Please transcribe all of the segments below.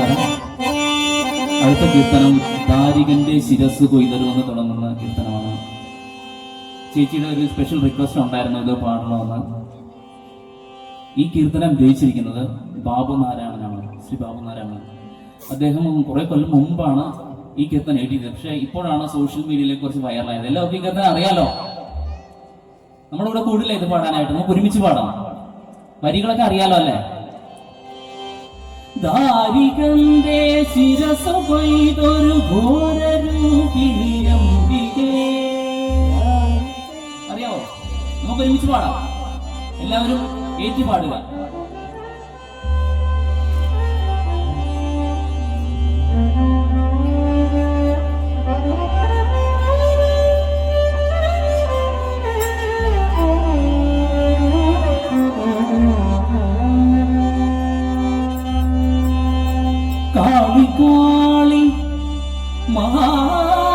നമസ്കാരം. അടുത്ത കീർത്തനം ദാരികന്റെ ശിരസ് കൊയ്തരുമെന്ന് തുടങ്ങുന്ന കീർത്തനമാണ്. ചേച്ചിയുടെ ഒരു സ്പെഷ്യൽ റിക്വസ്റ്റ് ഉണ്ടായിരുന്നു, ഇത് പാടണമെന്ന്. ഈ കീർത്തനം രചിച്ചിരിക്കുന്നത് ബാബു നാരായണനാണ്, ശ്രീ ബാബു നാരായണൻ. അദ്ദേഹം കുറെ കൊല്ലം മുമ്പാണ് ഈ കീർത്തനം എഴുതിയത്. പക്ഷെ ഇപ്പോഴാണ് സോഷ്യൽ മീഡിയയിലെ കുറച്ച് വൈറലായത്. എല്ലാവർക്കും ഈ കീർത്തനം അറിയാലോ. നമ്മളിവിടെ കൂടുതൽ ഇത് പാടാനായിട്ട് നമുക്ക് ഒരുമിച്ച് പാടാം. വരികളൊക്കെ അറിയാലോ അല്ലേ? ദാരികന്റെ ശിരസ് കൊയ്തൊരു ഘോരരൂപിണിയംബികേ. അറിയാവോ? നമുക്ക് ഒരുമിച്ച് പാടാം. എല്ലാവരും ഏറ്റു പാടുക. കാളി കാളി മഹാകാളി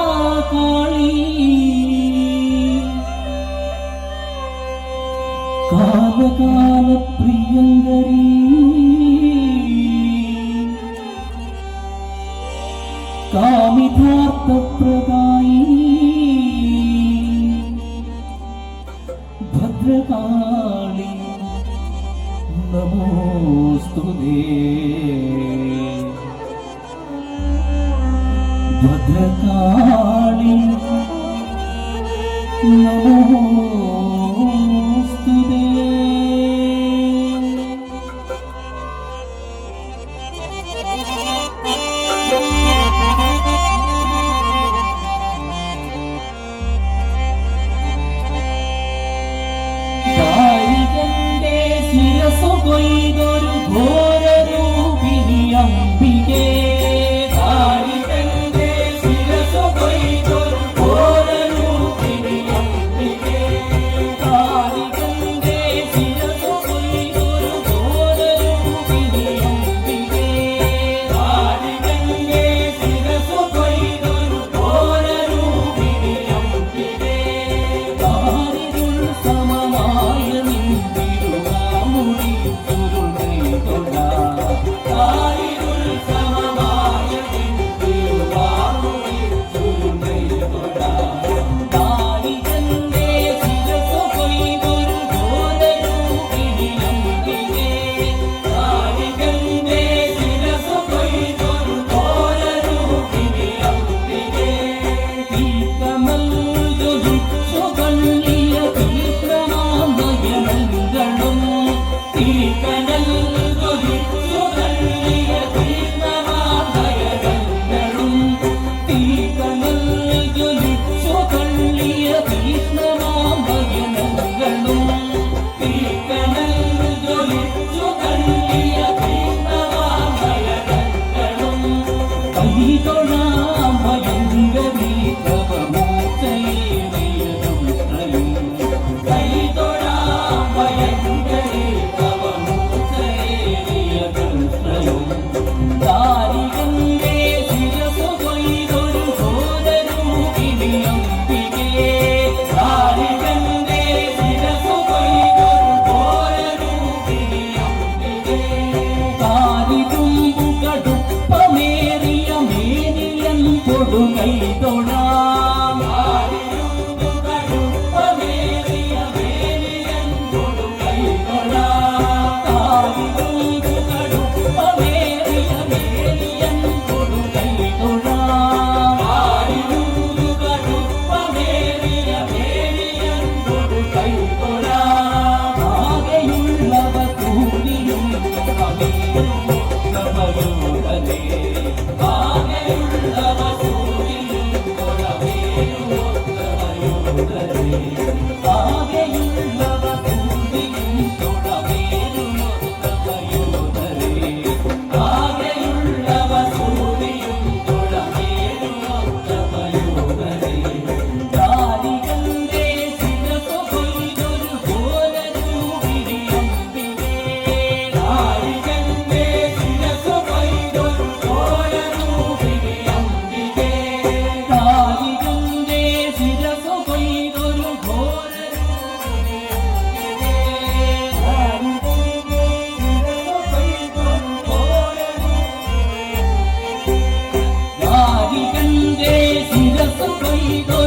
കാലകാല പ്രിയങ്കരി കാമിതാർത്ഥ പ്രദായി ഭദ്രകാളി നമോസ്തുതേ. ഭദ്രകാളി നമോസ്തുതേ. ദാരികന്റെ ശിരസ് കൊയ്തൊരു ഘോരരൂപിണി അംബികേ.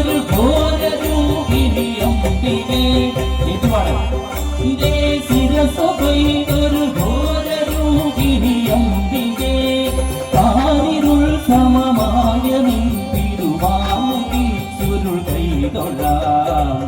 ഒരു ഘോരരൂപിണി അംബികേ. ഏറ്റുപാടാം. ഇതേ ശിരസു കൊയ്തൊരു ഘോരരൂപിണി അംബികേ. പാരിരുൾ സമമായ നിൻ തിരുവാമുഖി ചുരുൾ കൈതൊഴാം.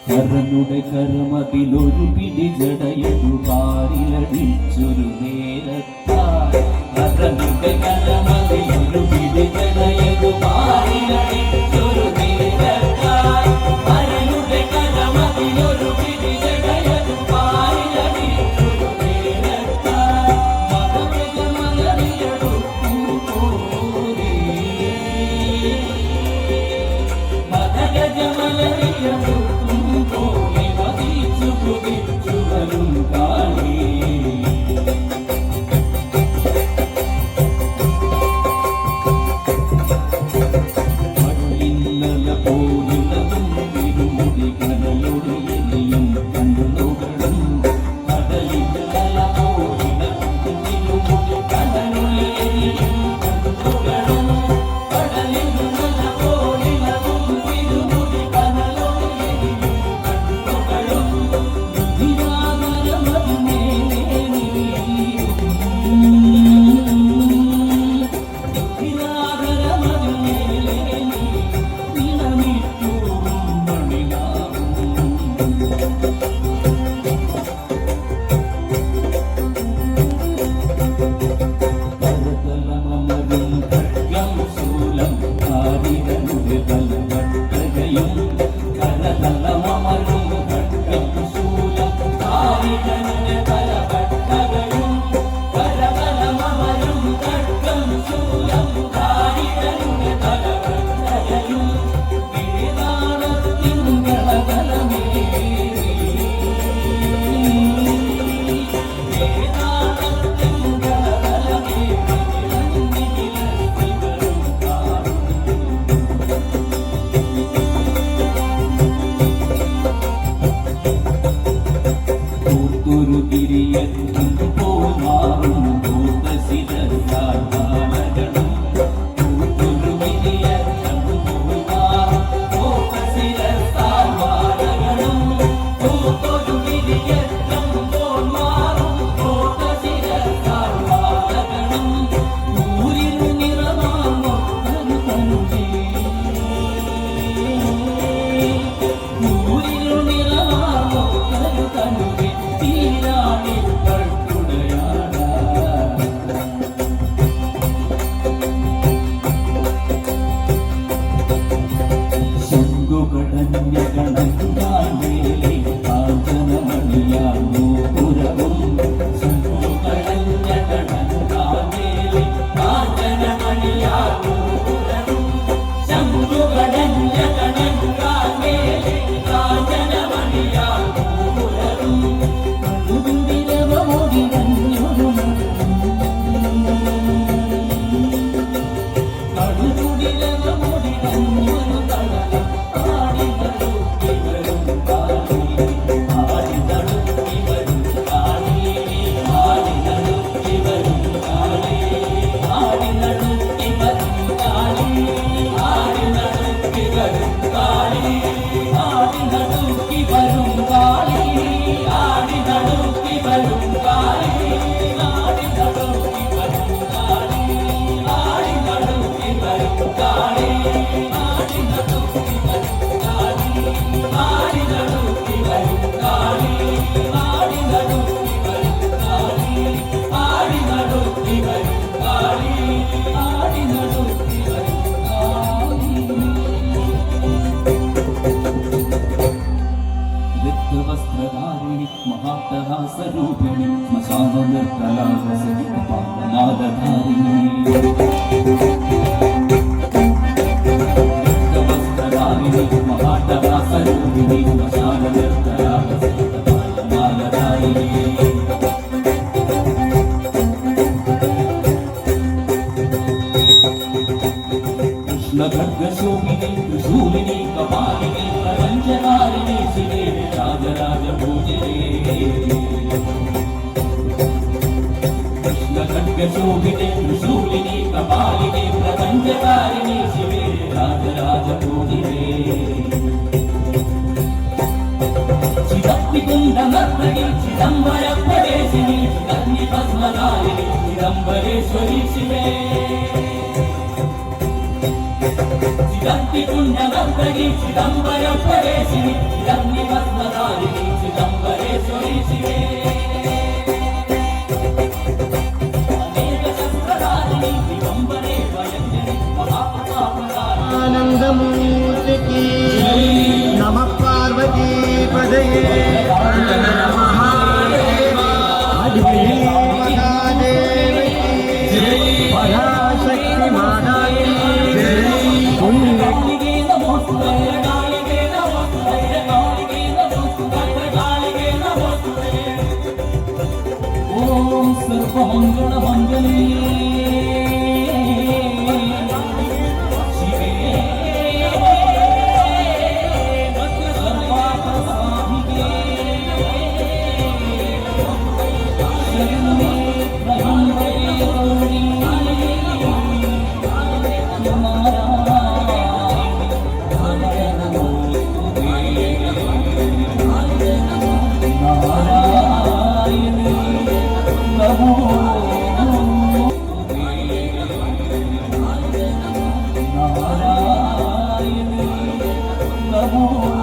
കരനുടെ കരമതിലൊരു പിടി ജടയൊരു പാരിലടിച്ചൊരു നേരത്താൽ. കരനുടെ കരമതിലൊരു പിടി ജടയൊരു പാരിലടിച്ചൊരു നേരത്താൽ. കരനുടെ കരമതിലൊരു പിടി ജടയൊരു പാരിലടിച്ചൊരു നേരത്താൽ. മതഗജമലറിയടുക്കും പോരേ. മതഗജമലറിയടുക്കും സ്വരൂപിണി ശ്മശാനനിർത്തലാധാരിണി മഹാട്ടഹാസരൂപിണി ശ്മശാനനിർത്തലാധാരിണി കൃഷ്ണഖഡ്ഗശോഭിനി ത്രിശൂലിനി കപാലിനി പ്രപഞ്ചകാരിണി ശിവേ രാജരാജ പൂജിതേ दिव्यशोभिते त्रिशूलिनि कपालिके प्रपञ्चकारिणि शिवे राजराजपूजिते चिदग्निकुण्डमर्दने चिदम्बरप्रवेशिनि चिदग्निपद्मनारिणि चिदम्बरेश्वरि शिवे चिदग्निकुण्डमर्दने चिदम्बरप्रवेशिनि चिदग्निपद्मनारिणि चिदम्बरेश्वरि शिवे अनेकशस्त्रधारिणि दिगम्बरे वयञ्जनि महाप्रतापधारिणि आनंदमूर्ति की नमः पार्वती पदये महादेव की पराशक्ति माता की कालिके नमोस्तुते कालिके नमोस्तुते कालिके नमोस्तुते कालिके नमोस्तुते ॐ सर्वमङ्गलमङ्गले शिवे सर्वार्थसाधिके शरण्ये त्र्यम्बके गौरी Namo